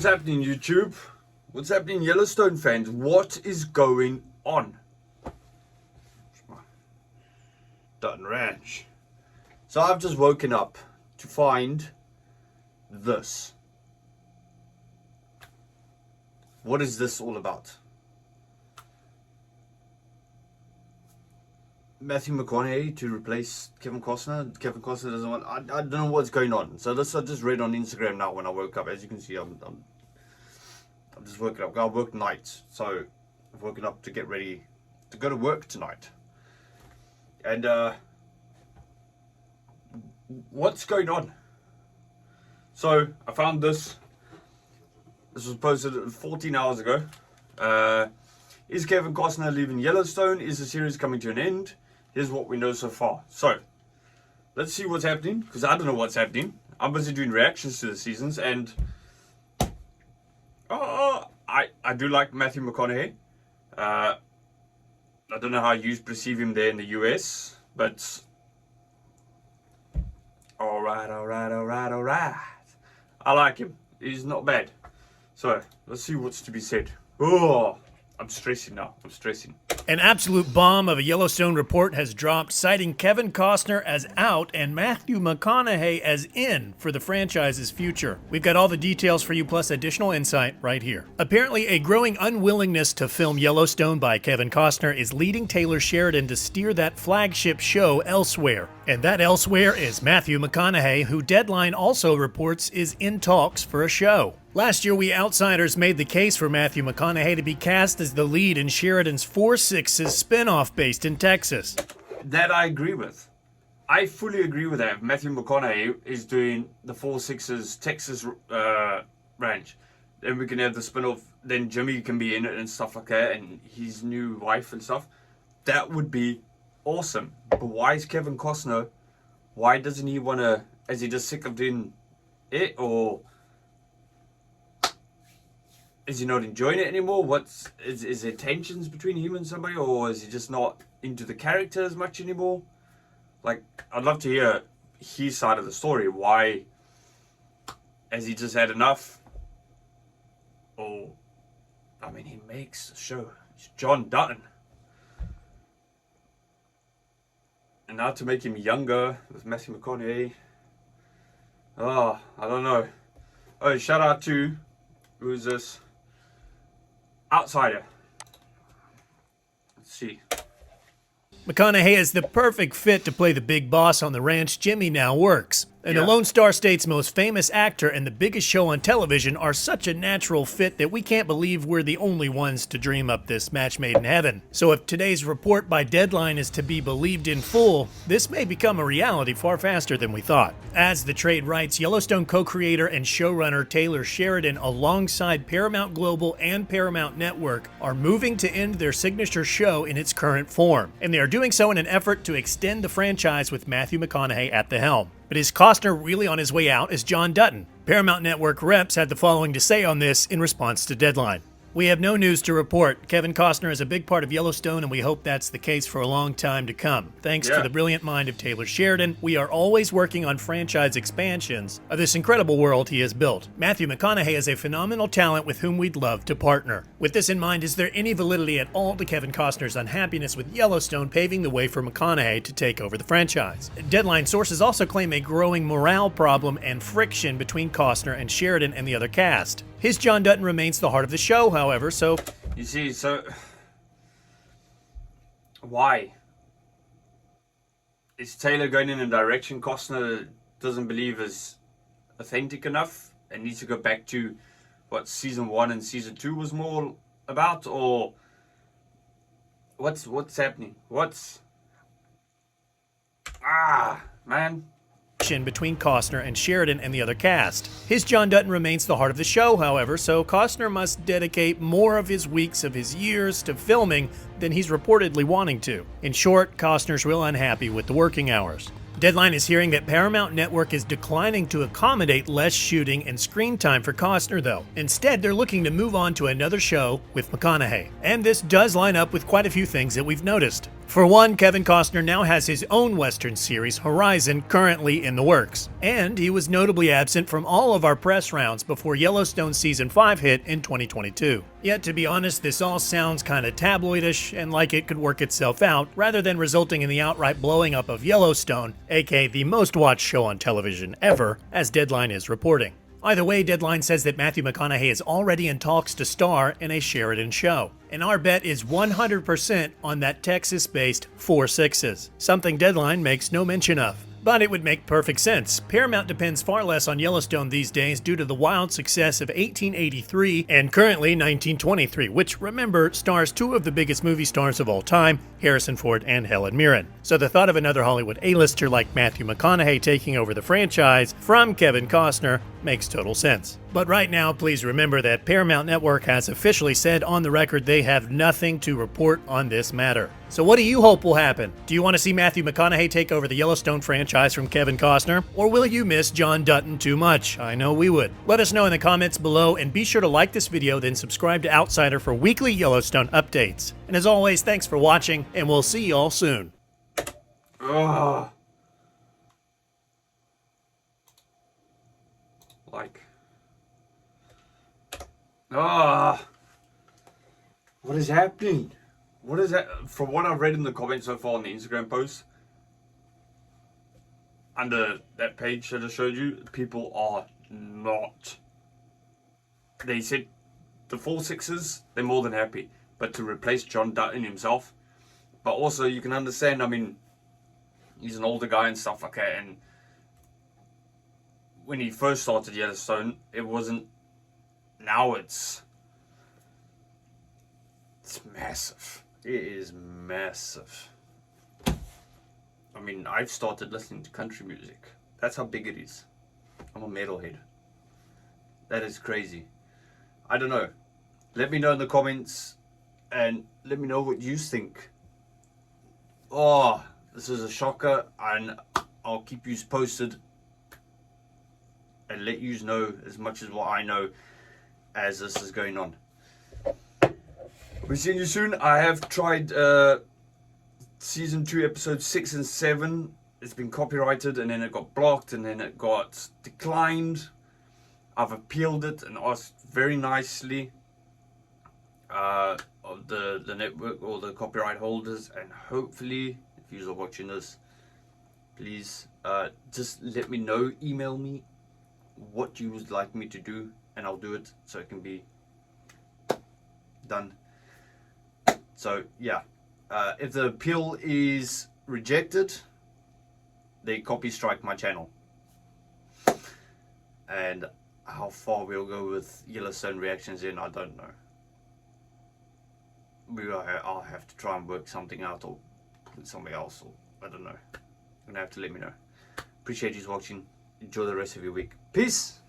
What's happening, YouTube? What's happening, Yellowstone fans? What is going on? Dutton Ranch. So I've just woken up to find this. What is this all about? Matthew McConaughey to replace Kevin Costner. Kevin Costner doesn't want. I don't know what's going on. So this I just read on Instagram now when I woke up. As you can see, I'm just woken up. I work nights, so I've woken up to get ready to go to work tonight. And what's going on? So I found this. This was posted 14 hours ago. Is Kevin Costner leaving Yellowstone? Is the series coming to an end? Here's what we know so far. So, let's see what's happening, because I don't know what's happening. I'm busy doing reactions to the seasons, and I do like Matthew McConaughey. I don't know how you perceive him there in the US, but alright. I like him. He's not bad. So, let's see what's to be said. Oh, I'm stressing now. I'm stressing. An absolute bomb of a Yellowstone report has dropped, citing Kevin Costner as out and Matthew McConaughey as in for the franchise's future. We've got all the details for you, plus additional insight right here. Apparently, a growing unwillingness to film Yellowstone by Kevin Costner is leading Taylor Sheridan to steer that flagship show elsewhere. And that elsewhere is Matthew McConaughey, who Deadline also reports is in talks for a show. Last year, we outsiders made the case for Matthew McConaughey to be cast as the lead in Sheridan's 4-6's spinoff based in Texas. That I agree with. I fully agree with that. Matthew McConaughey is doing the 4-6's Texas ranch. Then we can have the spinoff. Then Jimmy can be in it and stuff like that, and his new wife and stuff. That would be awesome. But why is Kevin Costner? Why doesn't he want to? Is he just sick of doing it, or is he not enjoying it anymore? Is there tensions between him and somebody, or is he just not into the character as much anymore? Like, I'd love to hear his side of the story. Why has he just had enough? Or, I mean, he makes a show. It's John Dutton. And now to make him younger with Matthew McConaughey. Oh, I don't know. Oh, shout out to, who's this? Outsider. Let's see. McConaughey is the perfect fit to play the big boss on the ranch Jimmy now works. And the Lone Star State's most famous actor and the biggest show on television are such a natural fit that we can't believe we're the only ones to dream up this match made in heaven. So if today's report by Deadline is to be believed in full, this may become a reality far faster than we thought. As the trade writes, Yellowstone co-creator and showrunner Taylor Sheridan, alongside Paramount Global and Paramount Network, are moving to end their signature show in its current form. And they are doing so in an effort to extend the franchise with Matthew McConaughey at the helm. But is Costner really on his way out as John Dutton? Paramount Network reps had the following to say on this in response to Deadline. We have no news to report. Kevin Costner is a big part of Yellowstone, and we hope that's the case for a long time to come. Thanks to the brilliant mind of Taylor Sheridan, we are always working on franchise expansions of this incredible world he has built. Matthew McConaughey is a phenomenal talent with whom we'd love to partner. With this in mind, is there any validity at all to Kevin Costner's unhappiness with Yellowstone paving the way for McConaughey to take over the franchise? Deadline sources also claim a growing morale problem and friction between Costner and Sheridan and the other cast. His John Dutton remains the heart of the show, however, so... You see, so... Why? Is Taylor going in a direction Costner doesn't believe is authentic enough and needs to go back to what season 1 and season 2 was more about? Or what's happening? Man. Between Costner and Sheridan and the other cast. His John Dutton remains the heart of the show, however, so Costner must dedicate more of his weeks of his years to filming than he's reportedly wanting to. In short, Costner's real unhappy with the working hours. Deadline is hearing that Paramount Network is declining to accommodate less shooting and screen time for Costner, though. Instead, they're looking to move on to another show with McConaughey. And this does line up with quite a few things that we've noticed. For one, Kevin Costner now has his own Western series, Horizon, currently in the works. And he was notably absent from all of our press rounds before Yellowstone Season 5 hit in 2022. Yet, to be honest, this all sounds kinda tabloidish and like it could work itself out, rather than resulting in the outright blowing up of Yellowstone, aka the most watched show on television ever, as Deadline is reporting. Either way, Deadline says that Matthew McConaughey is already in talks to star in a Sheridan show. And our bet is 100% on that Texas-based 4 Sixes, something Deadline makes no mention of. But it would make perfect sense. Paramount depends far less on Yellowstone these days due to the wild success of 1883 and currently 1923, which, remember, stars 2 of the biggest movie stars of all time, Harrison Ford and Helen Mirren. So the thought of another Hollywood A-lister like Matthew McConaughey taking over the franchise from Kevin Costner makes total sense. But right now, please remember that Paramount Network has officially said on the record they have nothing to report on this matter. So what do you hope will happen? Do you want to see Matthew McConaughey take over the Yellowstone franchise from Kevin Costner? Or will you miss John Dutton too much? I know we would. Let us know in the comments below, and be sure to like this video, then subscribe to Outsider for weekly Yellowstone updates. And as always, thanks for watching, and we'll see y'all soon. Ugh. What is happening? What is that? From what I've read in the comments so far on the Instagram post, under that page that I showed you, people are not. They said the 4 Sixes, they're more than happy. But to replace John Dutton himself, but also you can understand, I mean, he's an older guy and stuff like that, and when he first started Yellowstone, it wasn't. Now it's massive. It is massive. I mean, I've started listening to country music. That's how big it is. I'm a metalhead. That is crazy. I don't know. Let me know in the comments and let me know what you think. Oh, this is a shocker, and I'll keep you posted and let you know as much as what I know as this is going on. We'll see you soon. I have tried season 2 episodes 6 and 7. It's been copyrighted and then it got blocked and then it got declined. I've appealed it and asked very nicely of the network or the copyright holders, and hopefully, if you are watching this, please just let me know, email me what you would like me to do, and I'll do it so it can be done. So yeah, if the appeal is rejected, they copy strike my channel. And how far we'll go with Yellowstone reactions in, I don't know. I'll have to try and work something out or put something else, or I don't know. You're gonna have to let me know. Appreciate you watching. Enjoy the rest of your week. Peace.